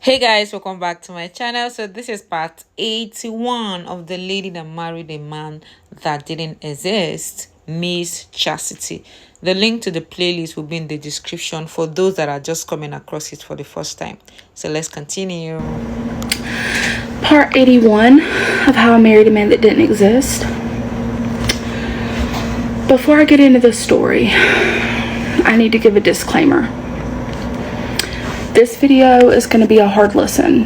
Hey guys, welcome back to my channel. So this is part 81 of the lady that married a man that didn't exist, Miss Chastity. The link to the playlist will be in the description for those that are just coming across it for the first time. So let's continue. Part 81 of How I Married a Man That Didn't Exist. Before I get into the story, I need to give a disclaimer. This video is going to be a hard listen,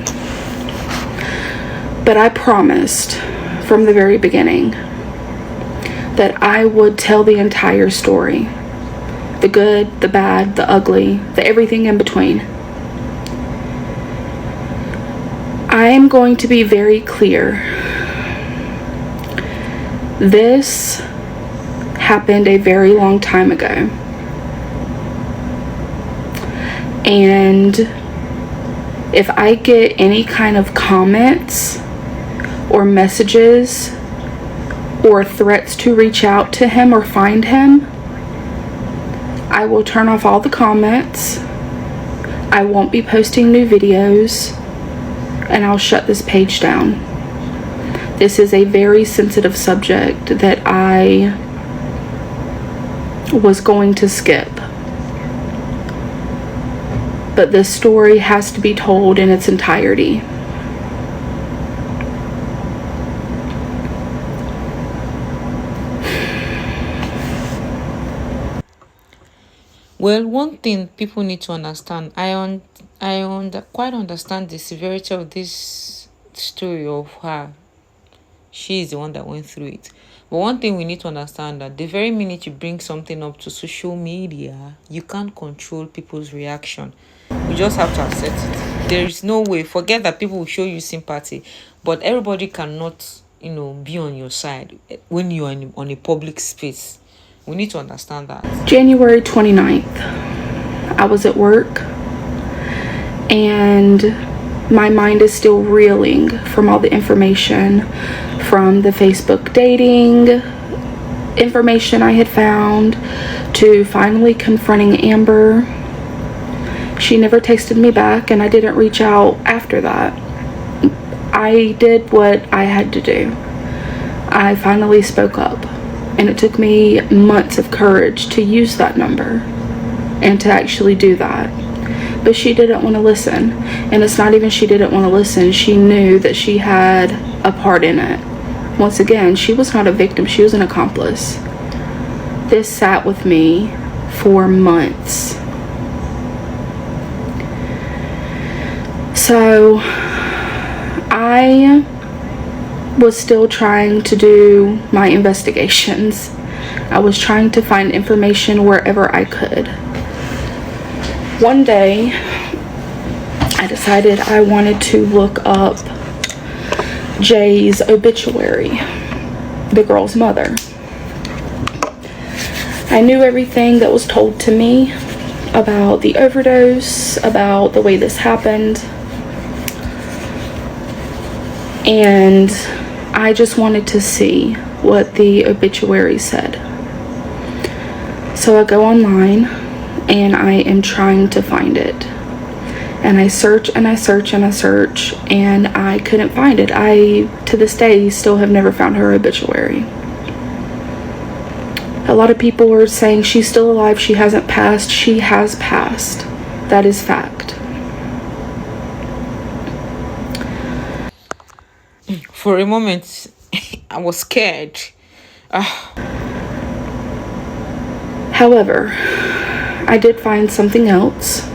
but I promised from the very beginning that I would tell the entire story. The good, the bad, the ugly, the everything in between. I am going to be very clear. This happened a very long time ago. And if I get any kind of comments or messages or threats to reach out to him or find him, I will turn off all the comments. I won't be posting new videos, and I'll shut this page down. This is a very sensitive subject that I was going to skip. But this story has to be told in its entirety. Well, one thing people need to understand, I quite understand the severity of this story of her. She is the one that went through it. But one thing we need to understand that the very minute you bring something up to social media, you can't control people's reaction. You just have to accept it. There is no way. Forget that people will show you sympathy, but everybody cannot, be on your side when you are on a public space. We need to understand that. January 29th, I was at work, and my mind is still reeling from all the information from the Facebook dating information I had found to finally confronting Amber. She never texted me back, and I didn't reach out after that. I did what I had to do. I finally spoke up, and it took me months of courage to use that number and to actually do that. But she didn't want to listen. And it's not even she didn't want to listen. She knew that she had a part in it. Once again, she was not a victim. She was an accomplice. This sat with me for months. So I was still trying to do my investigations. I was trying to find information wherever I could. One day, I decided I wanted to look up Jay's obituary, the girl's mother. I knew everything that was told to me about the overdose, about the way this happened, and I just wanted to see what the obituary said. So I go online and I am trying to find it. And I search and I search and I search, and I couldn't find it. I, to this day, still have never found her obituary. A lot of people are saying she's still alive, she hasn't passed. She has passed. That is fact. For a moment, I was scared. However, I did find something else.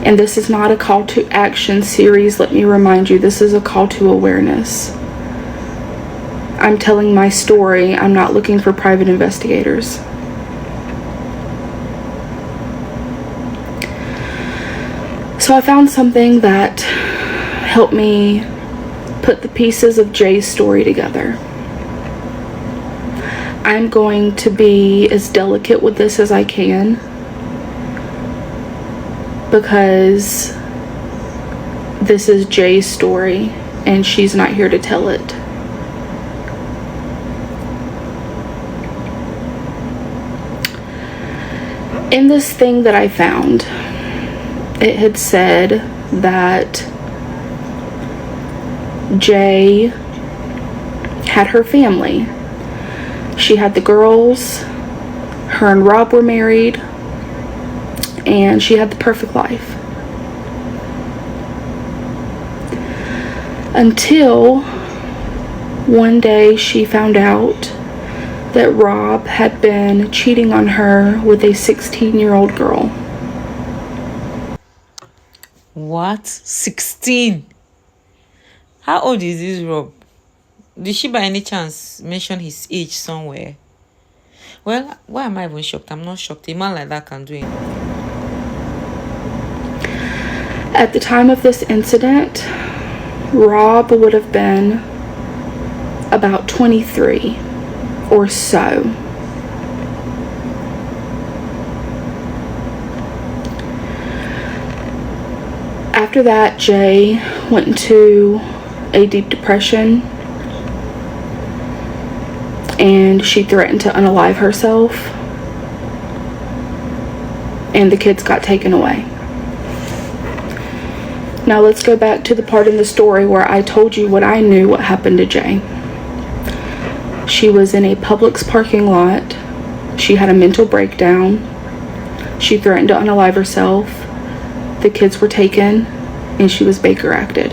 And this is not a call to action series, let me remind you, this is a call to awareness. I'm telling my story, I'm not looking for private investigators. So I found something that helped me put the pieces of Jay's story together. I'm going to be as delicate with this as I can, because this is Jay's story and she's not here to tell it. In this thing that I found, it had said that Jay had her family. She had the girls, her and Rob were married, and she had the perfect life. Until one day she found out that Rob had been cheating on her with a 16-year-old girl. What? 16? How old is this Rob? Did she by any chance mention his age somewhere? Well, why am I even shocked? I'm not shocked. A man like that can do it. At the time of this incident, Rob would have been about 23 or so. After that, Jay went into a deep depression, and she threatened to unalive herself, and the kids got taken away. Now let's go back to the part in the story where I told you what I knew what happened to Jay. She was in a Publix parking lot. She had a mental breakdown. She threatened to unalive herself. The kids were taken, and she was Baker acted.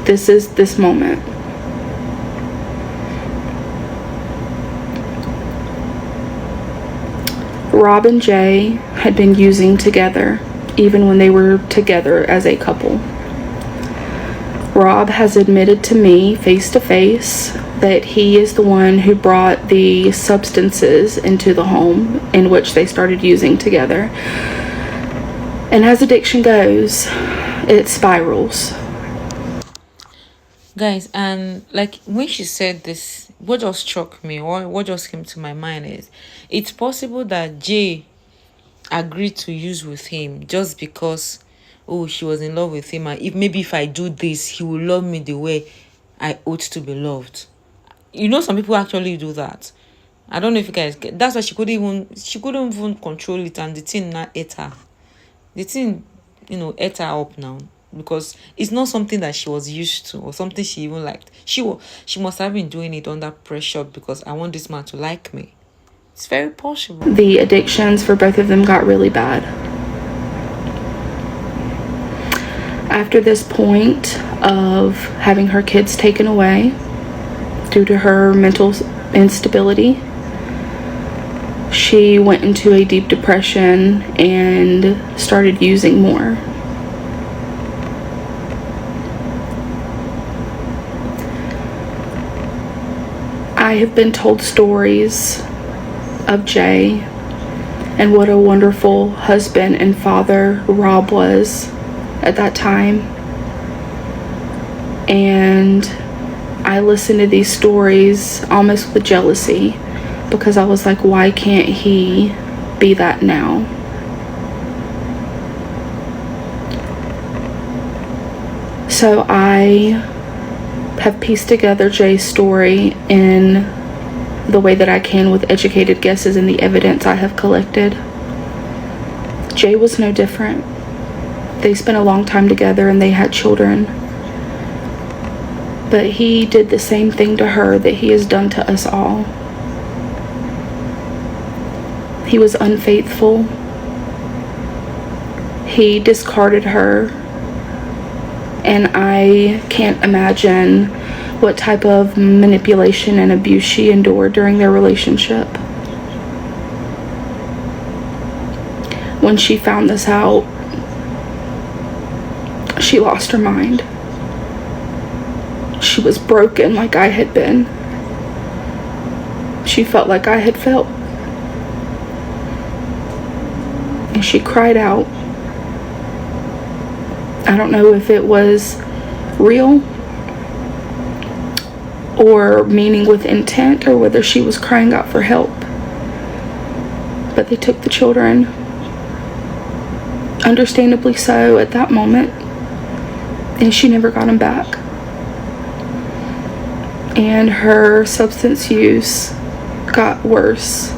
This is this moment. Rob and Jay had been using together, even when they were together as a couple. Rob has admitted to me face to face that he is the one who brought the substances into the home in which they started using together. And as addiction goes, it spirals. Guys, and like when she said this, what just struck me or what just came to my mind is it's possible that Jay agreed to use with him just because she was in love with him, and if I do this, he will love me the way I ought to be loved. You know, some people actually do that. I don't know if you guys get. That's why she couldn't even control it, and the thing not ate her. The thing, ate her up now because it's not something that she was used to or something she even liked. She must have been doing it under pressure because I want this man to like me. It's very possible. The addictions for both of them got really bad. After this point of having her kids taken away due to her mental instability, she went into a deep depression and started using more. I have been told stories of Jay and what a wonderful husband and father Rob was at that time. And I listened to these stories almost with jealousy because I was like, why can't he be that now? So I have pieced together Jay's story in the way that I can with educated guesses and the evidence I have collected. Jay was no different. They spent a long time together and they had children. But he did the same thing to her that he has done to us all. He was unfaithful. He discarded her. And I can't imagine what type of manipulation and abuse she endured during their relationship. When she found this out, she lost her mind. She was broken like I had been. She felt like I had felt. And she cried out. I don't know if it was real or meaning with intent or whether she was crying out for help. But they took the children, understandably so at that moment, and she never got them back. And her substance use got worse,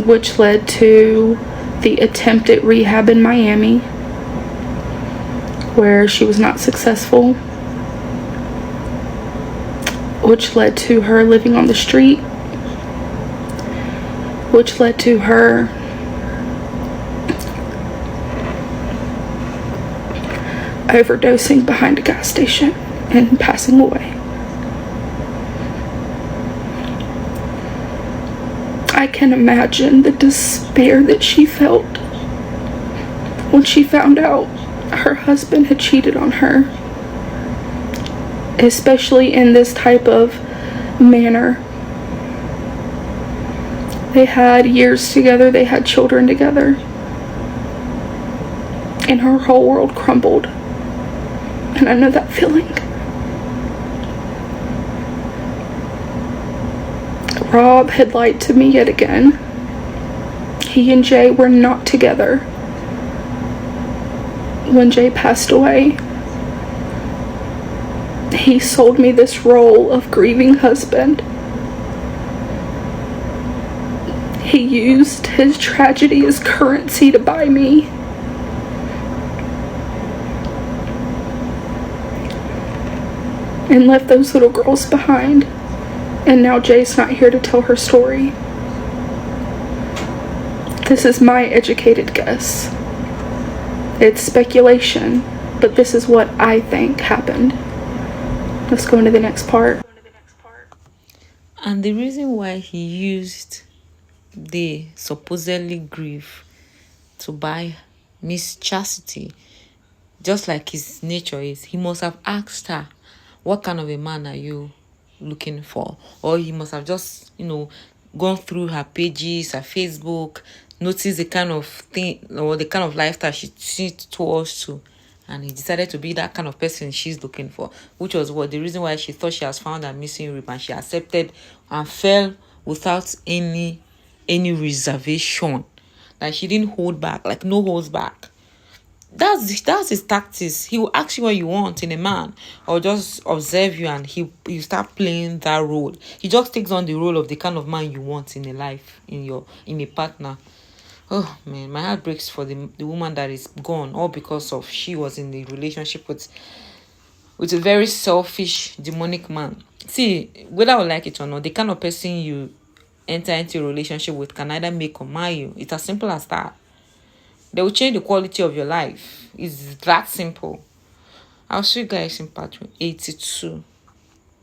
which led to the attempt at rehab in Miami, where she was not successful, which led to her living on the street, which led to her overdosing behind a gas station and passing away. I can imagine the despair that she felt when she found out her husband had cheated on her, especially in this type of manner. They had years together, they had children together, and her whole world crumbled. And I know that feeling. Rob had lied to me yet again. He and Jay were not together when Jay passed away. He sold me this role of grieving husband. He used his tragedy as currency to buy me. And left those little girls behind. And now Jay's not here to tell her story. This is my educated guess. It's speculation, but this is what I think happened. Let's go into the next part. And the reason why he used the supposedly grief to buy Miss Chastity, just like his nature is, he must have asked her, what kind of a man are you looking for? Or he must have just, gone through her pages, her Facebook, noticed the kind of thing or the kind of lifestyle she towards to, and he decided to be that kind of person she's looking for, which was the reason why she thought she has found her missing rib, and she accepted and fell without any reservation. Like, she didn't hold back, like no holds back. That's his tactics. He will ask you what you want in a man, or just observe you, and you start playing that role. He just takes on the role of the kind of man you want in a life, in a partner. Oh man, my heart breaks for the woman that is gone, all because of she was in the relationship with a very selfish, demonic man. See, whether I like it or not, the kind of person you enter into a relationship with can either make or mar you. It's as simple as that. They will change the quality of your life. It's that simple. I'll see you guys in part 82.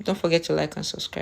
Don't forget to like and subscribe.